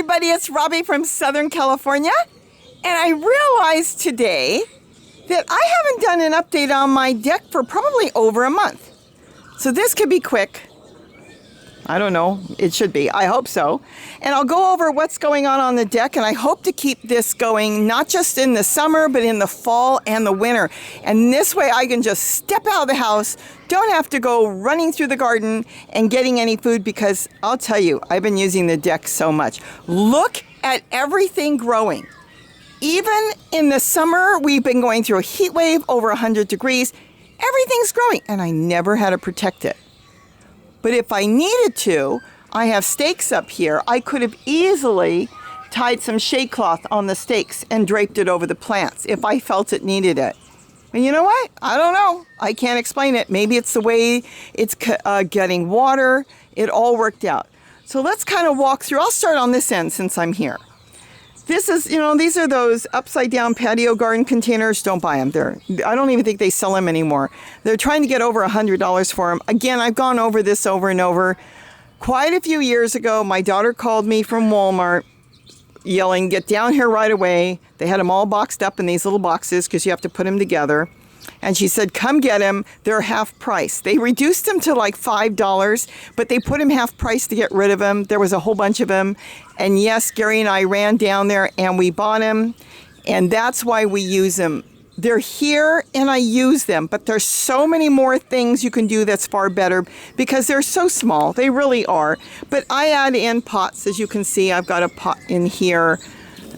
everybody, it's Robbie from Southern California, and I realized today that I haven't done an update on my deck for probably over a month. So this could be quick. I don't know, it should be, I hope so. And I'll go over what's going on the deck, and I hope to keep this going not just in the summer, but in the fall and the winter. And this way I can just step out of the house, don't have to go running through the garden and getting any food, because I'll tell you, I've been using the deck so much. Look at everything growing. Even in the summer, we've been going through a heat wave over 100 degrees. Everything's growing, and I never had to protect it. But if I needed to, I have stakes up here. I could have easily tied some shade cloth on the stakes and draped it over the plants if I felt it needed it. And you know what? I don't know. I can't explain it. Maybe it's the way it's getting water. It all worked out. So let's kind of walk through. I'll start on this end since I'm here. This is, these are those upside down patio garden containers. Don't buy them. I don't even think they sell them anymore. They're trying to get over $100 for them. Again, I've gone over this over and over. Quite a few years ago, my daughter called me from Walmart yelling, "Get down here right away." They had them all boxed up in these little boxes because you have to put them together. And she said, "Come get them. They're half price." They reduced them to like $5, but they put them half price to get rid of them. There was a whole bunch of them. And yes, Gary and I ran down there and we bought them. And that's why we use them. They're here and I use them, but there's so many more things you can do that's far better because they're so small. They really are. But I add in pots. As you can see, I've got a pot in here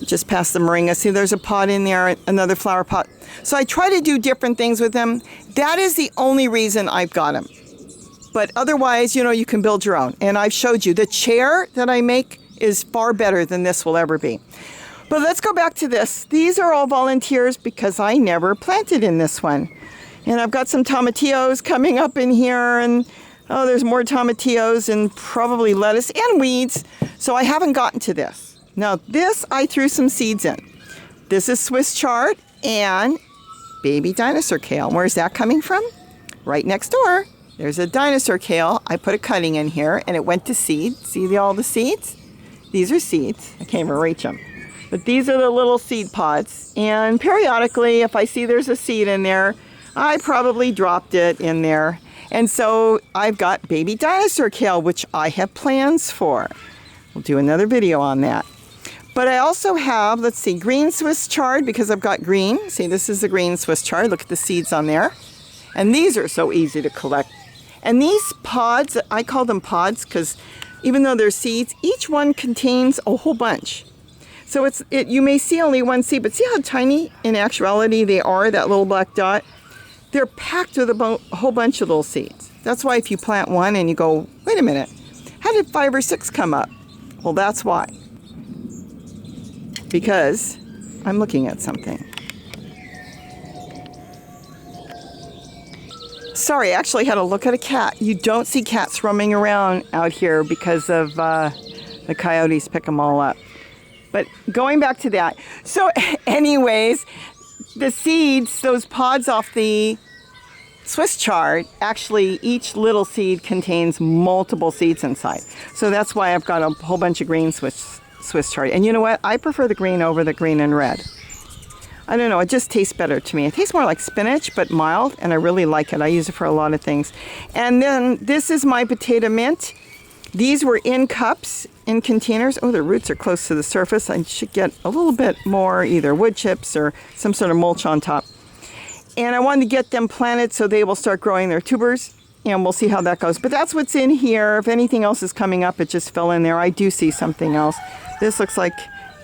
just past the moringa. See, there's a pot in there, another flower pot. So I try to do different things with them. That is the only reason I've got them. But otherwise, you can build your own. And I've showed you the chair that I make is far better than this will ever be. But let's go back to this. These are all volunteers because I never planted in this one. And I've got some tomatillos coming up in here, and there's more tomatillos and probably lettuce and weeds. So I haven't gotten to this. Now this, I threw some seeds in. This is Swiss chard and baby dinosaur kale. Where's that coming from? Right next door. There's a dinosaur kale. I put a cutting in here and it went to seed. See all the seeds? These are seeds. I can't even reach them. But these are the little seed pods. And periodically, if I see there's a seed in there, I probably dropped it in there. And so I've got baby dinosaur kale, which I have plans for. We'll do another video on that. But I also have, let's see, green Swiss chard because I've got green. See, this is the green Swiss chard. Look at the seeds on there. And these are so easy to collect. And these pods, I call them pods because even though they're seeds, each one contains a whole bunch. So you may see only one seed, but see how tiny in actuality they are, that little black dot? They're packed with a whole bunch of little seeds. That's why if you plant one and you go, wait a minute, how did 5 or 6 come up? Well, that's why. Because I'm looking at something. Sorry, I actually had to look at a cat. You don't see cats roaming around out here because of the coyotes pick them all up. But going back to that. So anyways, the seeds, those pods off the Swiss chard, actually each little seed contains multiple seeds inside. So that's why I've got a whole bunch of green Swiss chard. And you know what? I prefer the green over the green and red. I don't know, it just tastes better to me. It tastes more like spinach, but mild, and I really like it. I use it for a lot of things. And then this is my potato mint. These were in cups, in containers. Oh, the roots are close to the surface. I should get a little bit more either wood chips or some sort of mulch on top. And I wanted to get them planted so they will start growing their tubers, and we'll see how that goes. But that's what's in here. If anything else is coming up, it just fell in there. I do see something else. This looks like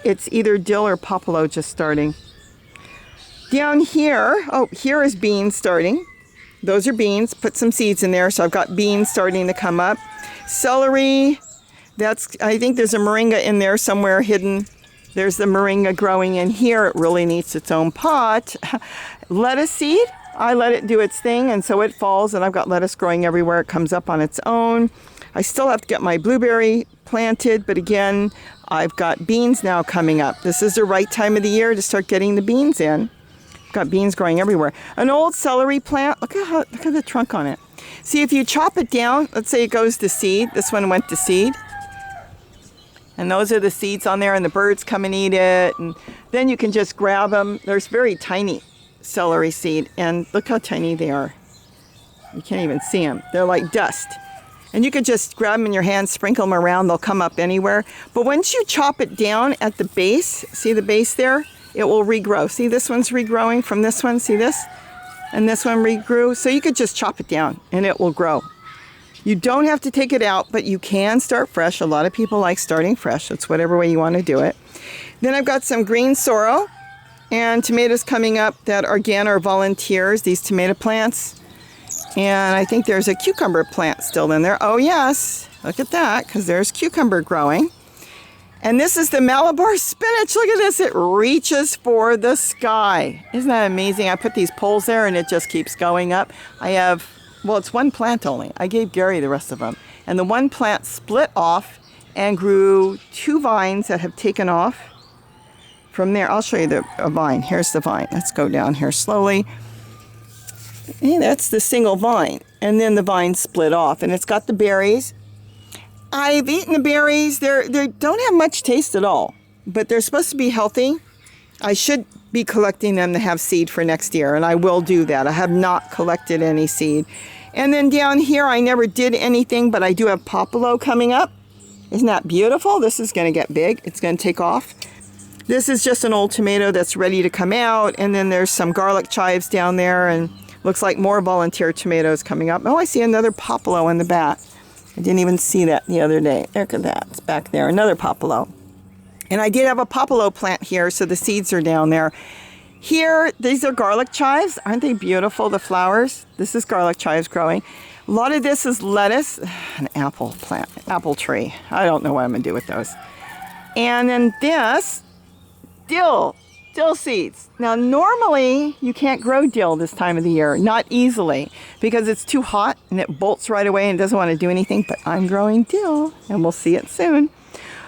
it's either dill or papalo just starting. Down here, here is beans starting. Those are beans. Put some seeds in there, so I've got beans starting to come up. Celery, I think there's a moringa in there somewhere hidden. There's the moringa growing in here. It really needs its own pot. Lettuce seed, I let it do its thing, and so it falls, and I've got lettuce growing everywhere. It comes up on its own. I still have to get my blueberry planted, but again, I've got beans now coming up. This is the right time of the year to start getting the beans in. Got beans growing everywhere. An old celery plant, look at the trunk on it. See, if you chop it down, let's say it goes to seed. This one went to seed. And those are the seeds on there, and the birds come and eat it. And then you can just grab them. There's very tiny celery seed, and look how tiny they are. You can't even see them. They're like dust. And you could just grab them in your hand, sprinkle them around. They'll come up anywhere. But once you chop it down at the base, see the base there? It will regrow. See, this one's regrowing from this one. See this? And this one regrew. So you could just chop it down, and it will grow. You don't have to take it out, but you can start fresh. A lot of people like starting fresh. It's whatever way you want to do it. Then I've got some green sorrel and tomatoes coming up that again are volunteers, these tomato plants. And I think there's a cucumber plant still in there. Oh yes, look at that, because there's cucumber growing. And this is the Malabar spinach. Look at this, it reaches for the sky. Isn't that amazing? I put these poles there and it just keeps going up. I have, well, it's one plant only. I gave Gary the rest of them. And the one plant split off and grew 2 vines that have taken off from there. I'll show you a vine. Here's the vine. Let's go down here slowly. Hey, that's the single vine. And then the vine split off, and it's got the berries. I've eaten the berries. They don't have much taste at all, but they're supposed to be healthy. I should be collecting them to have seed for next year, and I will do that. I have not collected any seed. And then down here, I never did anything, but I do have papalo coming up. Isn't that beautiful? This is going to get big. It's going to take off. This is just an old tomato that's ready to come out, and then there's some garlic chives down there, and looks like more volunteer tomatoes coming up. Oh, I see another papalo in the back. I didn't even see that the other day. Look at that. It's back there. Another papalo. And I did have a papalo plant here, so the seeds are down there. Here, these are garlic chives. Aren't they beautiful, the flowers? This is garlic chives growing. A lot of this is lettuce. An apple plant, apple tree. I don't know what I'm going to do with those. And then this, dill seeds. Now, normally, you can't grow dill this time of the year. Not easily, because it's too hot and it bolts right away and doesn't want to do anything. But I'm growing dill, and we'll see it soon.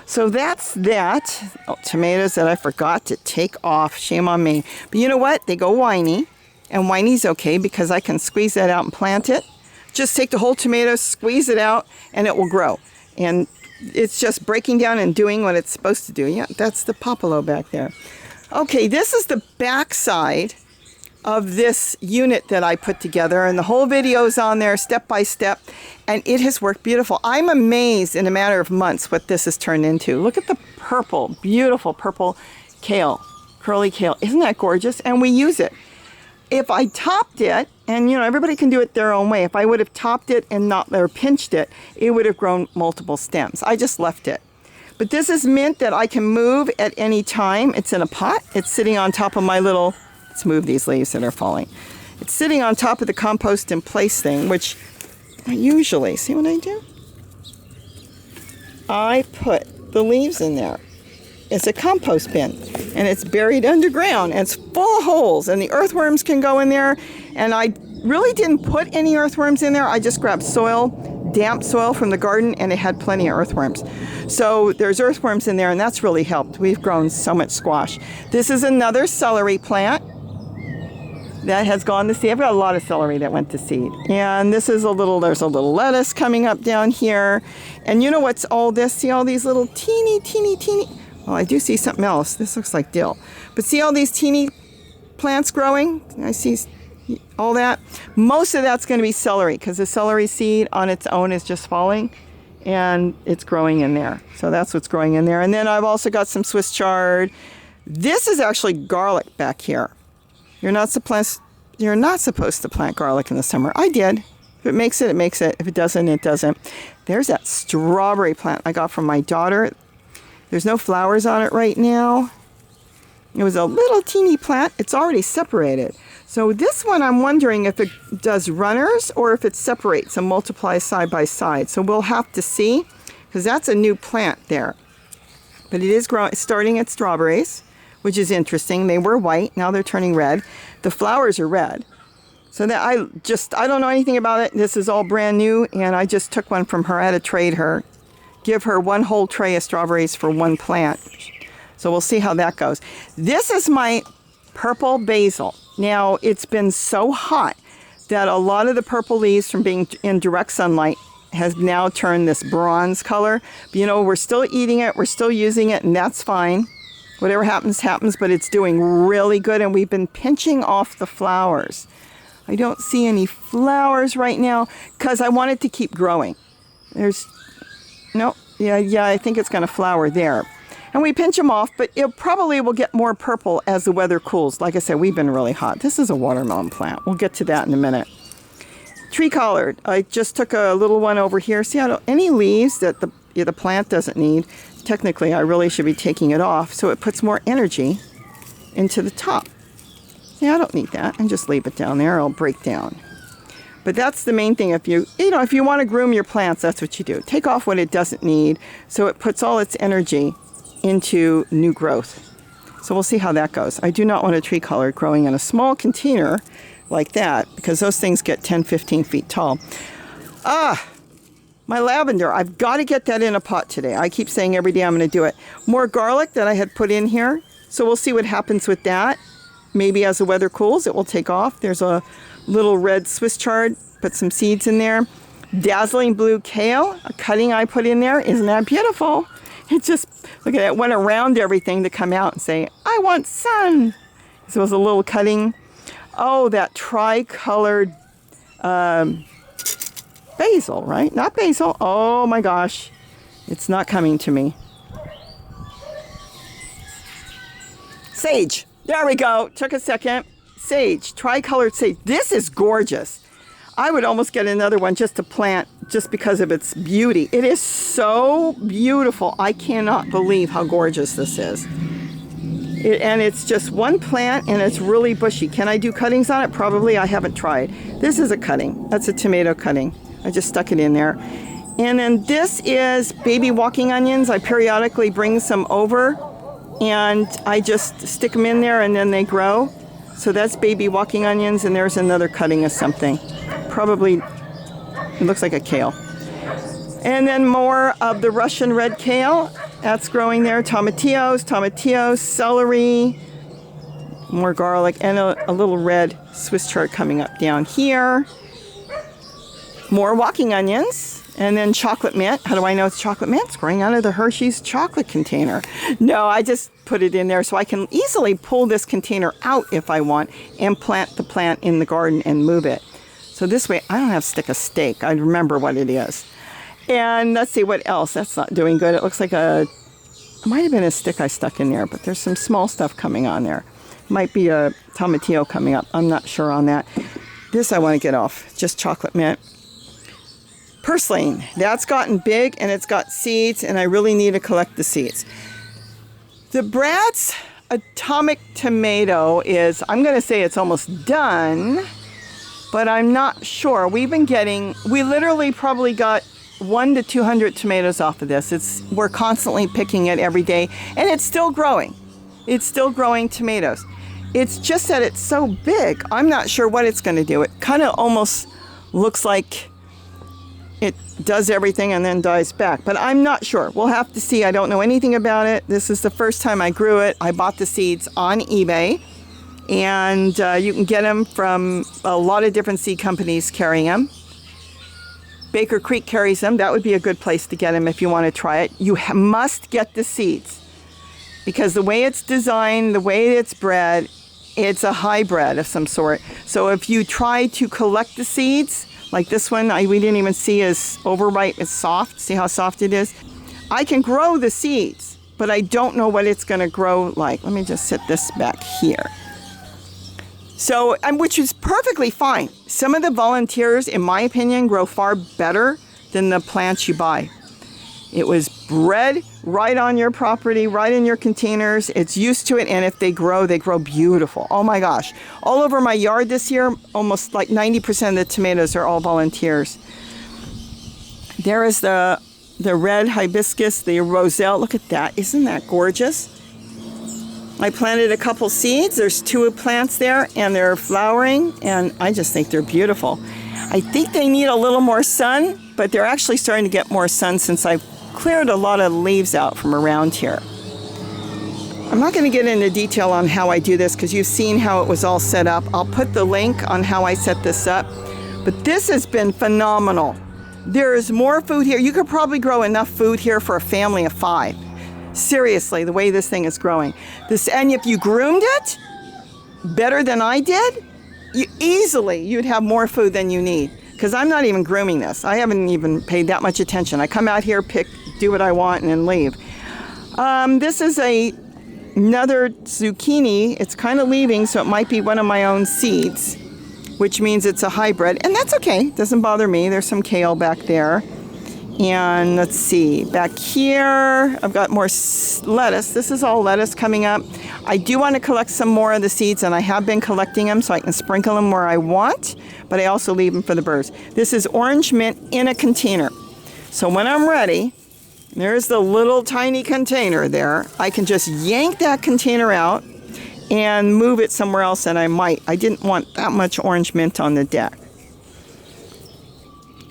So that's that. Oh, tomatoes that I forgot to take off. Shame on me. But you know what? They go whiny. And whiny's okay because I can squeeze that out and plant it. Just take the whole tomato, squeeze it out, and it will grow. And it's just breaking down and doing what it's supposed to do. Yeah, that's the papalo back there. Okay, this is the back side of this unit that I put together, and the whole video is on there step by step, and it has worked beautiful. I'm amazed in a matter of months what this has turned into. Look at the purple, beautiful purple kale, curly kale. Isn't that gorgeous? And we use it. If I topped it, and you know, everybody can do it their own way. If I would have topped it and not or pinched it, it would have grown multiple stems. I just left it. But this is mint that I can move at any time. It's in a pot. It's sitting on top of my little, let's move these leaves that are falling. It's sitting on top of the compost in place thing, which I usually, see what I do? I put the leaves in there. It's a compost bin, and it's buried underground, and it's full of holes, and the earthworms can go in there. And I really didn't put any earthworms in there. I just grabbed soil, damp soil from the garden, and it had plenty of earthworms. So there's earthworms in there, and that's really helped. We've grown so much squash. This is another celery plant that has gone to seed. I've got a lot of celery that went to seed. And this is there's a little lettuce coming up down here. And you know what's all this? See all these little teeny, well, I do see something else. This looks like dill. But see all these teeny plants growing? I see all that. Most of that's going to be celery, because the celery seed on its own is just falling, and it's growing in there. So that's what's growing in there. And then I've also got some Swiss chard. This is actually garlic back here. You're not supposed to plant garlic in the summer. I did. If it makes it, it makes it. If it doesn't, it doesn't. There's that strawberry plant I got from my daughter. There's no flowers on it right now. It was a little teeny plant. It's already separated. So this one, I'm wondering if it does runners or if it separates and multiplies side by side. So we'll have to see, because that's a new plant there. But it is starting at strawberries, which is interesting. They were white, now they're turning red. The flowers are red. So that I don't know anything about it. This is all brand new, and I just took one from her. I had to trade her, give her one whole tray of strawberries for one plant. So we'll see how that goes. This is my purple basil. Now, it's been so hot that a lot of the purple leaves from being in direct sunlight has now turned this bronze color. But, you know, we're still eating it, we're still using it, and that's fine. Whatever happens, happens, but it's doing really good, and we've been pinching off the flowers. I don't see any flowers right now because I want it to keep growing. There's, no, yeah, I think it's going to flower there. And we pinch them off, but it probably will get more purple as the weather cools. Like I said, we've been really hot. This is a watermelon plant. We'll get to that in a minute. Tree collard. I just took a little one over here. See, any leaves that the plant doesn't need, technically I really should be taking it off so it puts more energy into the top. See, I don't need that. And just leave it down there. It'll break down. But that's the main thing. If you want to groom your plants, that's what you do. Take off what it doesn't need so it puts all its energy into new growth. So we'll see how that goes. I do not want a tree collard growing in a small container like that because those things get 10, 15 feet tall. My lavender, I've got to get that in a pot today. I keep saying every day I'm going to do it. More garlic that I had put in here. So we'll see what happens with that. Maybe as the weather cools, it will take off. There's a little red Swiss chard. Put some seeds in there. Dazzling blue kale, a cutting I put in there. Isn't that beautiful? It just, look at it, went around everything to come out and say, I want sun. So it was a little cutting. Oh, that tri-colored basil, right? Not basil. Oh my gosh. It's not coming to me. Sage. There we go. Took a second. Sage. Tri-colored sage. This is gorgeous. I would almost get another one just to plant just because of its beauty. It is so beautiful. I cannot believe how gorgeous this is. And it's just one plant and it's really bushy. Can I do cuttings on it? Probably. I haven't tried. This is a cutting. That's a tomato cutting. I just stuck it in there. And then this is baby walking onions. I periodically bring some over and I just stick them in there and then they grow. So that's baby walking onions, and there's another cutting of something. Probably, it looks like a kale. And then more of the Russian red kale. That's growing there. Tomatillos, celery, more garlic, and a little red Swiss chard coming up down here. More walking onions. And then chocolate mint. How do I know it's chocolate mint? It's growing out of the Hershey's chocolate container. No, I just put it in there so I can easily pull this container out if I want and plant the plant in the garden and move it. So this way I don't have to stick a stake. I remember what it is. And let's see what else. That's not doing good. It looks like it might have been a stick I stuck in there, but there's some small stuff coming on there. Might be a tomatillo coming up. I'm not sure on that. This I want to get off. Just chocolate mint. Purslane, that's gotten big and it's got seeds and I really need to collect the seeds. The Brad's atomic tomato is, I'm going to say it's almost done, but I'm not sure. We literally probably got 100 to 200 tomatoes off of this. We're constantly picking it every day and it's still growing. It's still growing tomatoes. It's just that it's so big. I'm not sure what it's going to do. It kind of almost looks like it does everything and then dies back, but I'm not sure. We'll have to see. I don't know anything about it. This is the first time I grew it. I bought the seeds on eBay, and you can get them from a lot of different seed companies carrying them. Baker Creek carries them. That would be a good place to get them if you want to try it. You must get the seeds because the way it's designed, the way it's bred, it's a hybrid of some sort. So if you try to collect the seeds, like this one, we didn't even see as overripe, it's soft. See how soft it is? I can grow the seeds, but I don't know what it's gonna grow like. Let me just set this back here. So, which is perfectly fine. Some of the volunteers, in my opinion, grow far better than the plants you buy. It was bred right on your property, right in your containers. It's used to it, and if they grow beautiful. Oh my gosh. All over my yard this year, almost like 90% of the tomatoes are all volunteers. There is the red hibiscus, the roselle. Look at that. Isn't that gorgeous? I planted a couple seeds. There's 2 plants there, and they're flowering, and I just think they're beautiful. I think they need a little more sun, but they're actually starting to get more sun since I've cleared a lot of leaves out from around here. I'm not going to get into detail on how I do this because you've seen how it was all set up. I'll put the link on how I set this up. But this has been phenomenal. There's more food here. You could probably grow enough food here for a family of 5. Seriously, the way this thing is growing. And if you groomed it better than I did, you'd have more food than you need. Because I'm not even grooming this. I haven't even paid that much attention. I come out here, pick, do what I want, and then leave. This is another zucchini. It's kind of leaving, so it might be one of my own seeds, which means it's a hybrid. And that's okay. Doesn't bother me. There's some kale back there. And let's see, back here, I've got more lettuce. This is all lettuce coming up. I do want to collect some more of the seeds, and I have been collecting them so I can sprinkle them where I want, but I also leave them for the birds. This is orange mint in a container. So when I'm ready, there's the little tiny container there. I can just yank that container out and move it somewhere else, and I didn't want that much orange mint on the deck.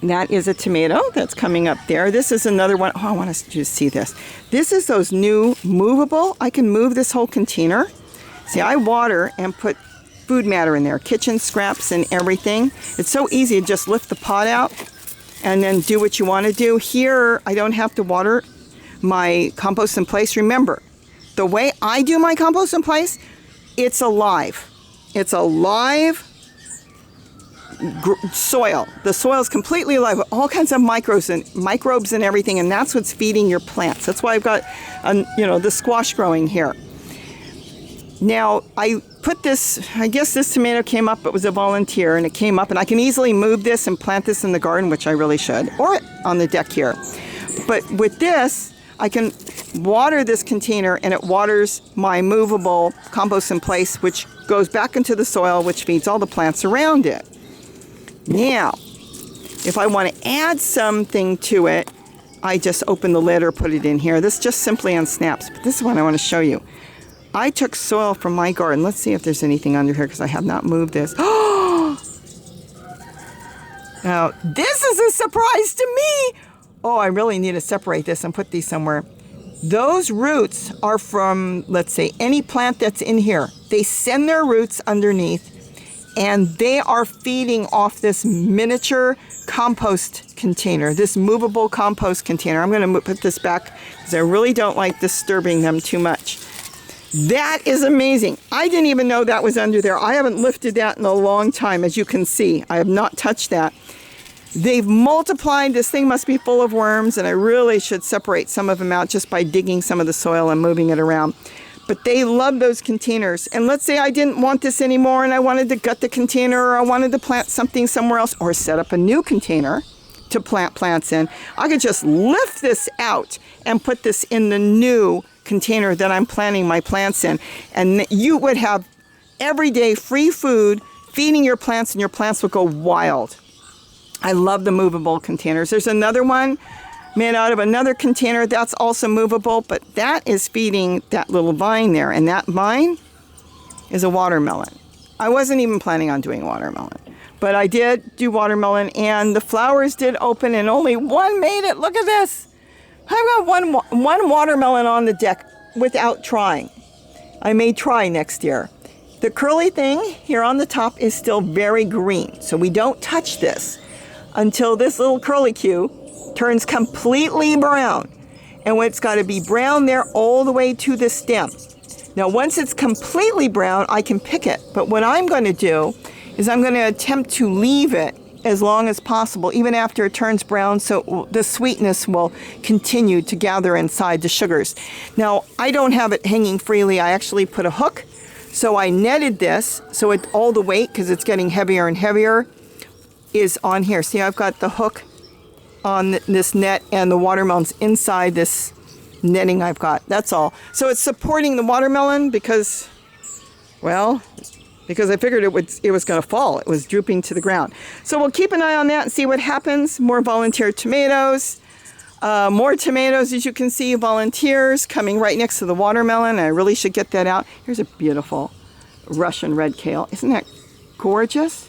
That is a tomato that's coming up there. This is another one. Oh, I want to just see this. This is those new movable. I can move this whole container. See, I water and put food matter in there, kitchen scraps and everything. It's so easy to just lift the pot out and then do what you want to do. Here, I don't have to water my compost in place. Remember, the way I do my compost in place, it's alive. It's a live soil. The soil is completely alive with all kinds of microbes and everything, and that's what's feeding your plants. That's why I've got, the squash growing here. Now, I put this, I guess this tomato came up, it was a volunteer, and it came up, and I can easily move this and plant this in the garden, which I really should, or on the deck here. But with this, I can water this container, and it waters my movable compost in place, which goes back into the soil, which feeds all the plants around it. Now, if I want to add something to it, I just open the lid or put it in here. This just simply unsnaps, but this is what I want to show you. I took soil from my garden. Let's see if there's anything under here because I have not moved this. Now, this is a surprise to me. Oh, I really need to separate this and put these somewhere. Those roots are from, let's say, any plant that's in here. They send their roots underneath, and they are feeding off this miniature compost container, this movable compost container. I'm going to put this back because I really don't like disturbing them too much. That is amazing. I didn't even know that was under there. I haven't lifted that in a long time, as you can see. I have not touched that. They've multiplied. This thing must be full of worms, and I really should separate some of them out just by digging some of the soil and moving it around. But they love those containers. And let's say I didn't want this anymore and I wanted to gut the container, or I wanted to plant something somewhere else, or set up a new container to plant plants in. I could just lift this out and put this in the new container that I'm planting my plants in. And you would have everyday free food feeding your plants, and your plants would go wild. I love the movable containers. There's another one made out of another container that's also movable, but that is feeding that little vine there, and that vine is a watermelon. I wasn't even planning on doing watermelon, but I did do watermelon, and the flowers did open, and only one made it. Look at this. I've got one watermelon on the deck without trying. I may try next year. The curly thing here on the top is still very green, so we don't touch this until this little curlicue turns completely brown. And it's got to be brown there all the way to the stem. Now, once it's completely brown, I can pick it. But what I'm going to do is I'm going to attempt to leave it as long as possible, even after it turns brown, so the sweetness will continue to gather inside the sugars. Now, I don't have it hanging freely. I actually put a hook. So I netted this, so all the weight, because it's getting heavier and heavier, is on here. See, I've got the hook on this net, and the watermelon's inside this netting I've got. That's all. So it's supporting the watermelon because I figured it was going to fall. It was drooping to the ground. So we'll keep an eye on that and see what happens. More volunteer tomatoes. More tomatoes, as you can see, volunteers coming right next to the watermelon. I really should get that out. Here's a beautiful Russian red kale. Isn't that gorgeous?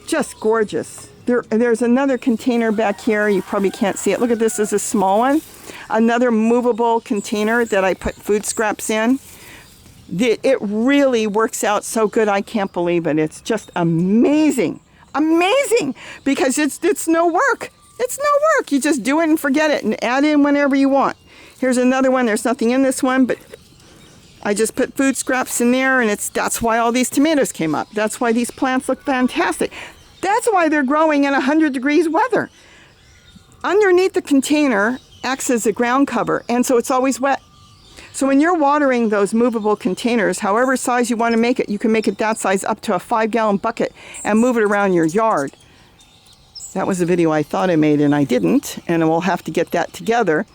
Just gorgeous. There's another container back here. You probably can't see it. Look at this. This is a small one. Another movable container that I put food scraps in. It really works out so good. I can't believe it. It's just amazing. amazing because it's no work. It's no work. You just do it and forget it and add in whenever you want. Here's another one. There's nothing in this one, but I just put food scraps in there, and that's why all these tomatoes came up. That's why these plants look fantastic. That's why they're growing in 100 degrees weather. Underneath the container acts as a ground cover, and so it's always wet. So when you're watering those movable containers, however size you want to make it, you can make it that size up to a 5-gallon bucket and move it around your yard. That was a video I thought I made and I didn't, and we'll have to get that together.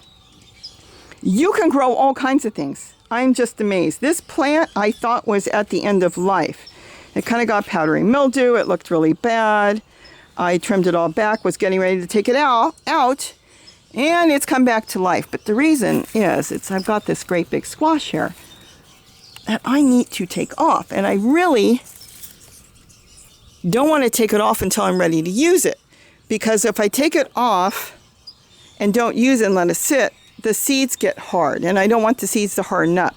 You can grow all kinds of things. I'm just amazed. This plant I thought was at the end of life. It kind of got powdery mildew. It looked really bad. I trimmed it all back, was getting ready to take it out, and it's come back to life. But the reason is I've got this great big squash here that I need to take off, and I really don't want to take it off until I'm ready to use it, because if I take it off and don't use it and let it sit, the seeds get hard, and I don't want the seeds to harden up.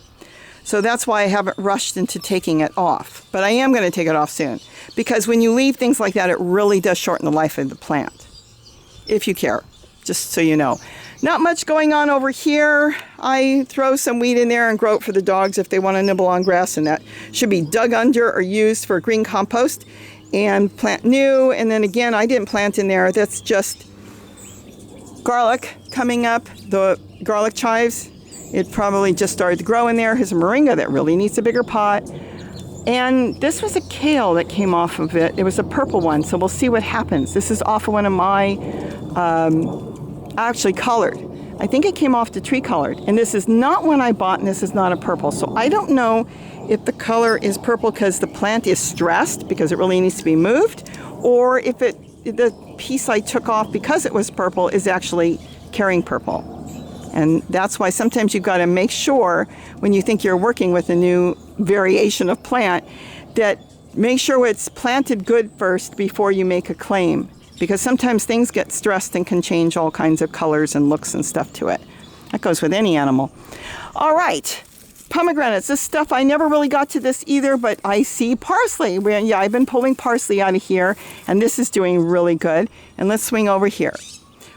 So that's why I haven't rushed into taking it off. But I am going to take it off soon, because when you leave things like that, it really does shorten the life of the plant, if you care, just so you know. Not much going on over here. I throw some weed in there and grow it for the dogs if they want to nibble on grass, and that should be dug under or used for green compost, and plant new. And then again, I didn't plant in there. That's just garlic coming up, the garlic chives. It probably just started to grow in there. Here's a moringa that really needs a bigger pot. And this was a kale that came off of it. It was a purple one, so we'll see what happens. This is off of one of my, actually colored. I think it came off the tree colored. And this is not one I bought, and this is not a purple. So I don't know if the color is purple because the plant is stressed because it really needs to be moved, or if the piece I took off because it was purple is actually carrying purple. And that's why sometimes you've got to make sure when you think you're working with a new variation of plant that make sure it's planted good first before you make a claim, because sometimes things get stressed and can change all kinds of colors and looks and stuff to it. That goes with any animal. All right, pomegranates. This stuff, I never really got to this either, but I see parsley. Yeah, I've been pulling parsley out of here, and this is doing really good. And let's swing over here.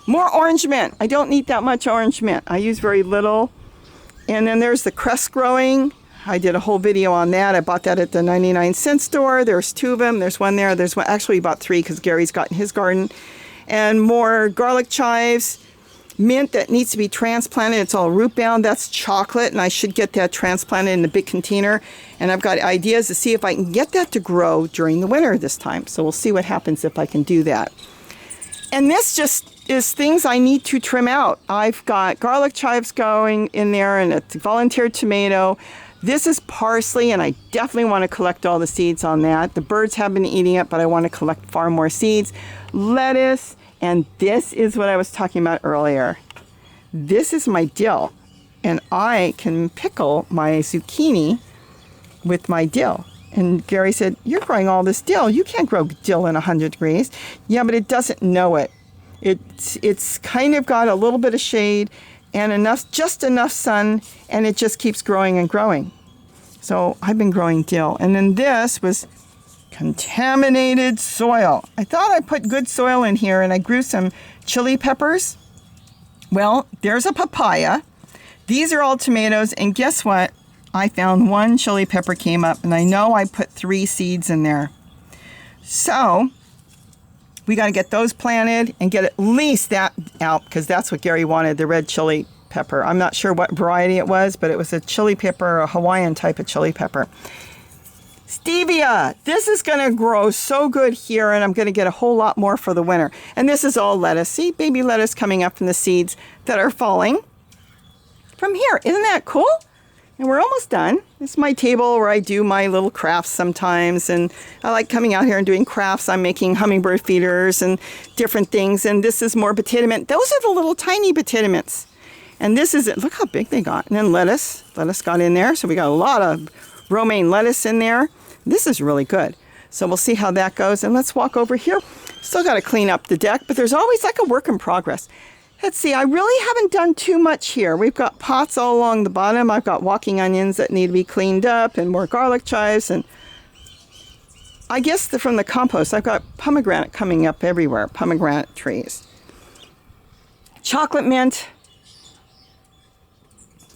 More orange mint. I don't need that much orange mint. I use very little. And then there's the cress growing. I did a whole video on that. I bought that at the 99-cent store. There's 2 of them. There's one there. There's one, actually we bought 3 because Gary's got in his garden. And more garlic chives. Mint that needs to be transplanted. It's all root bound. That's chocolate, and I should get that transplanted in a big container. And I've got ideas to see if I can get that to grow during the winter this time. So we'll see what happens if I can do that. And this just is things I need to trim out. I've got garlic chives going in there and a volunteer tomato. This is parsley, and I definitely want to collect all the seeds on that. The birds have been eating it, but I want to collect far more seeds. Lettuce, and this is what I was talking about earlier. This is my dill, and I can pickle my zucchini with my dill. And Gary said, "You're growing all this dill. You can't grow dill in 100 degrees. Yeah, but it doesn't know it. It's kind of got a little bit of shade and just enough sun, and it just keeps growing and growing. So I've been growing dill. And then this was contaminated soil. I thought I put good soil in here, and I grew some chili peppers. Well, there's a papaya. These are all tomatoes, and guess what? I found 1 chili pepper came up, and I know I put 3 seeds in there. So we got to get those planted and get at least that out, because that's what Gary wanted, the red chili pepper. I'm not sure what variety it was, but it was a chili pepper, a Hawaiian type of chili pepper. Stevia. This is going to grow so good here, and I'm going to get a whole lot more for the winter. And this is all lettuce. See, baby lettuce coming up from the seeds that are falling from here. Isn't that cool? And we're almost done. This is my table where I do my little crafts sometimes, and I like coming out here and doing crafts. I'm making hummingbird feeders and different things, and this is more potato mint. Those are the little tiny potato mints. And this is it. Look how big they got. And then lettuce. Lettuce got in there, so we got a lot of romaine lettuce in there. This is really good. So we'll see how that goes, and let's walk over here. Still got to clean up the deck, but there's always like a work in progress. Let's see, I really haven't done too much here. We've got pots all along the bottom. I've got walking onions that need to be cleaned up, and more garlic chives, and I guess from the compost, I've got pomegranate coming up everywhere, pomegranate trees. Chocolate mint,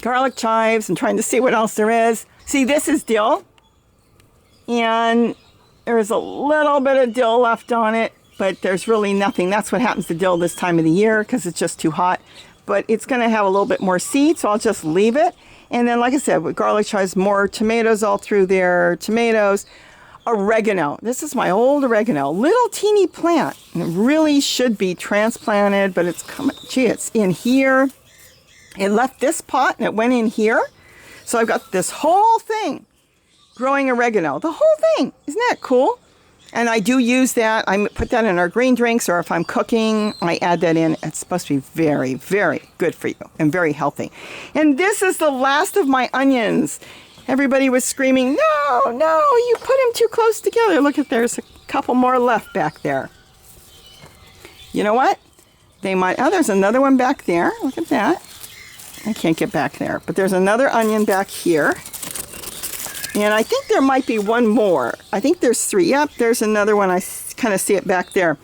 garlic chives. I'm trying to see what else there is. See, this is dill. And there's a little bit of dill left on it, but there's really nothing. That's what happens to dill this time of the year because it's just too hot. But it's going to have a little bit more seed, so I'll just leave it. And then, like I said, with garlic chives, more tomatoes all through there. Tomatoes, oregano. This is my old oregano. Little teeny plant. And it really should be transplanted, but it's coming. Gee, it's in here. It left this pot and it went in here. So I've got this whole thing growing oregano. The whole thing. Isn't that cool? And I do use that. I put that in our green drinks, or if I'm cooking, I add that in. It's supposed to be very, very good for you and very healthy. And this is the last of my onions. Everybody was screaming, no, you put them too close together. Look, there's a couple more left back there. You know what? There's another one back there. Look at that. I can't get back there, but there's another onion back here. And I think there might be one more. I think there's 3. Yep, there's another one. I kind of see it back there.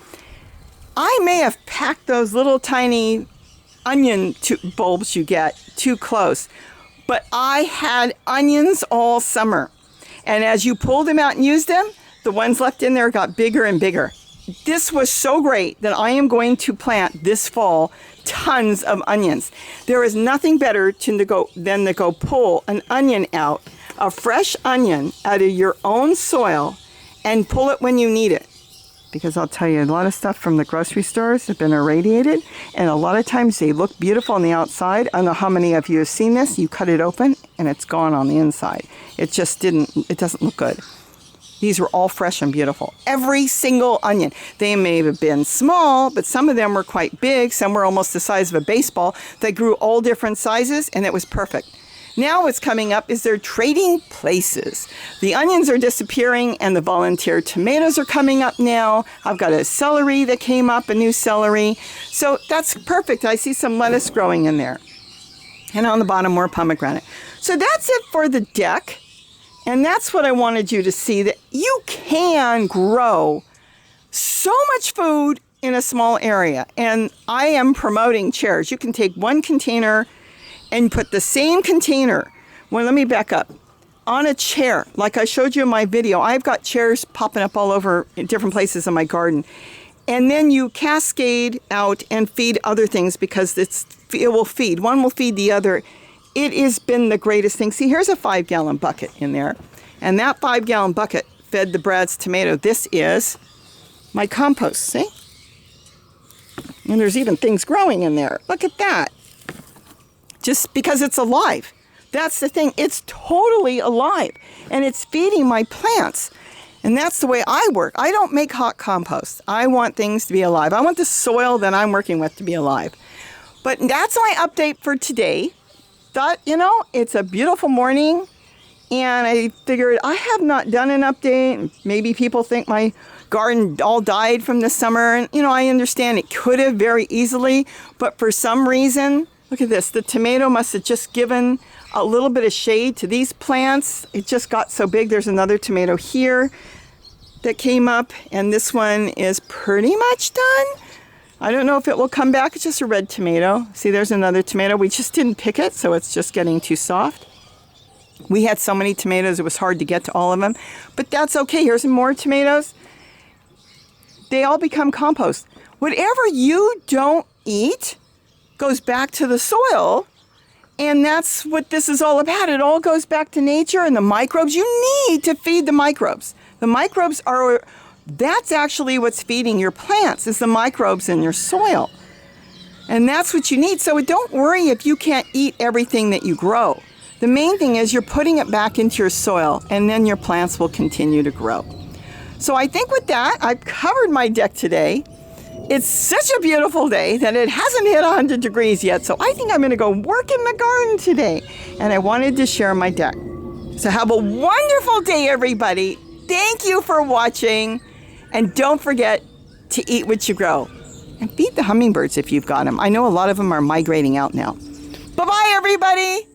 I may have packed those little tiny onion bulbs you get too close. But I had onions all summer. And as you pulled them out and used them, the ones left in there got bigger and bigger. This was so great that I am going to plant this fall tons of onions. There is nothing better than to go pull an onion out, a fresh onion out of your own soil, and pull it when you need it. Because I'll tell you, a lot of stuff from the grocery stores have been irradiated, and a lot of times they look beautiful on the outside. I don't know how many of you have seen this. You cut it open and it's gone on the inside. It doesn't look good. These were all fresh and beautiful. Every single onion. They may have been small, but some of them were quite big. Some were almost the size of a baseball. They grew all different sizes, and it was perfect. Now what's coming up is they're trading places. The onions are disappearing, and the volunteer tomatoes are coming up now. I've got a celery that came up, a new celery. So that's perfect. I see some lettuce growing in there. And on the bottom, more pomegranate. So that's it for the deck. And that's what I wanted you to see, that you can grow so much food in a small area. And I am promoting chairs. You can take one container and put the same container. Well, let me back up. On a chair, like I showed you in my video, I've got chairs popping up all over in different places in my garden. And then you cascade out and feed other things because it will feed. One will feed the other. It has been the greatest thing. See, here's a 5-gallon bucket in there. And that 5-gallon bucket fed the Brad's tomato. This is my compost, see? And there's even things growing in there. Look at that. Just because it's alive. That's the thing. It's totally alive. And it's feeding my plants. And that's the way I work. I don't make hot compost. I want things to be alive. I want the soil that I'm working with to be alive. But that's my update for today. Thought, it's a beautiful morning. And I figured I have not done an update. Maybe people think my garden all died from the summer. And, I understand it could have very easily. But for some reason, look at this. The tomato must have just given a little bit of shade to these plants. It just got so big. There's another tomato here that came up. And this one is pretty much done. I don't know if it will come back. It's just a red tomato. See, there's another tomato. We just didn't pick it, so it's just getting too soft. We had so many tomatoes, it was hard to get to all of them. But that's okay. Here's some more tomatoes. They all become compost. Whatever you don't eat goes back to the soil. And that's what this is all about. It all goes back to nature and the microbes. You need to feed the microbes. The microbes that's actually what's feeding your plants, is the microbes in your soil. And that's what you need. So don't worry if you can't eat everything that you grow. The main thing is you're putting it back into your soil, and then your plants will continue to grow. So I think with that, I've covered my deck today. It's such a beautiful day that it hasn't hit 100 degrees yet. So I think I'm going to go work in the garden today. And I wanted to share my deck. So have a wonderful day, everybody. Thank you for watching. And don't forget to eat what you grow. And feed the hummingbirds if you've got them. I know a lot of them are migrating out now. Bye-bye, everybody.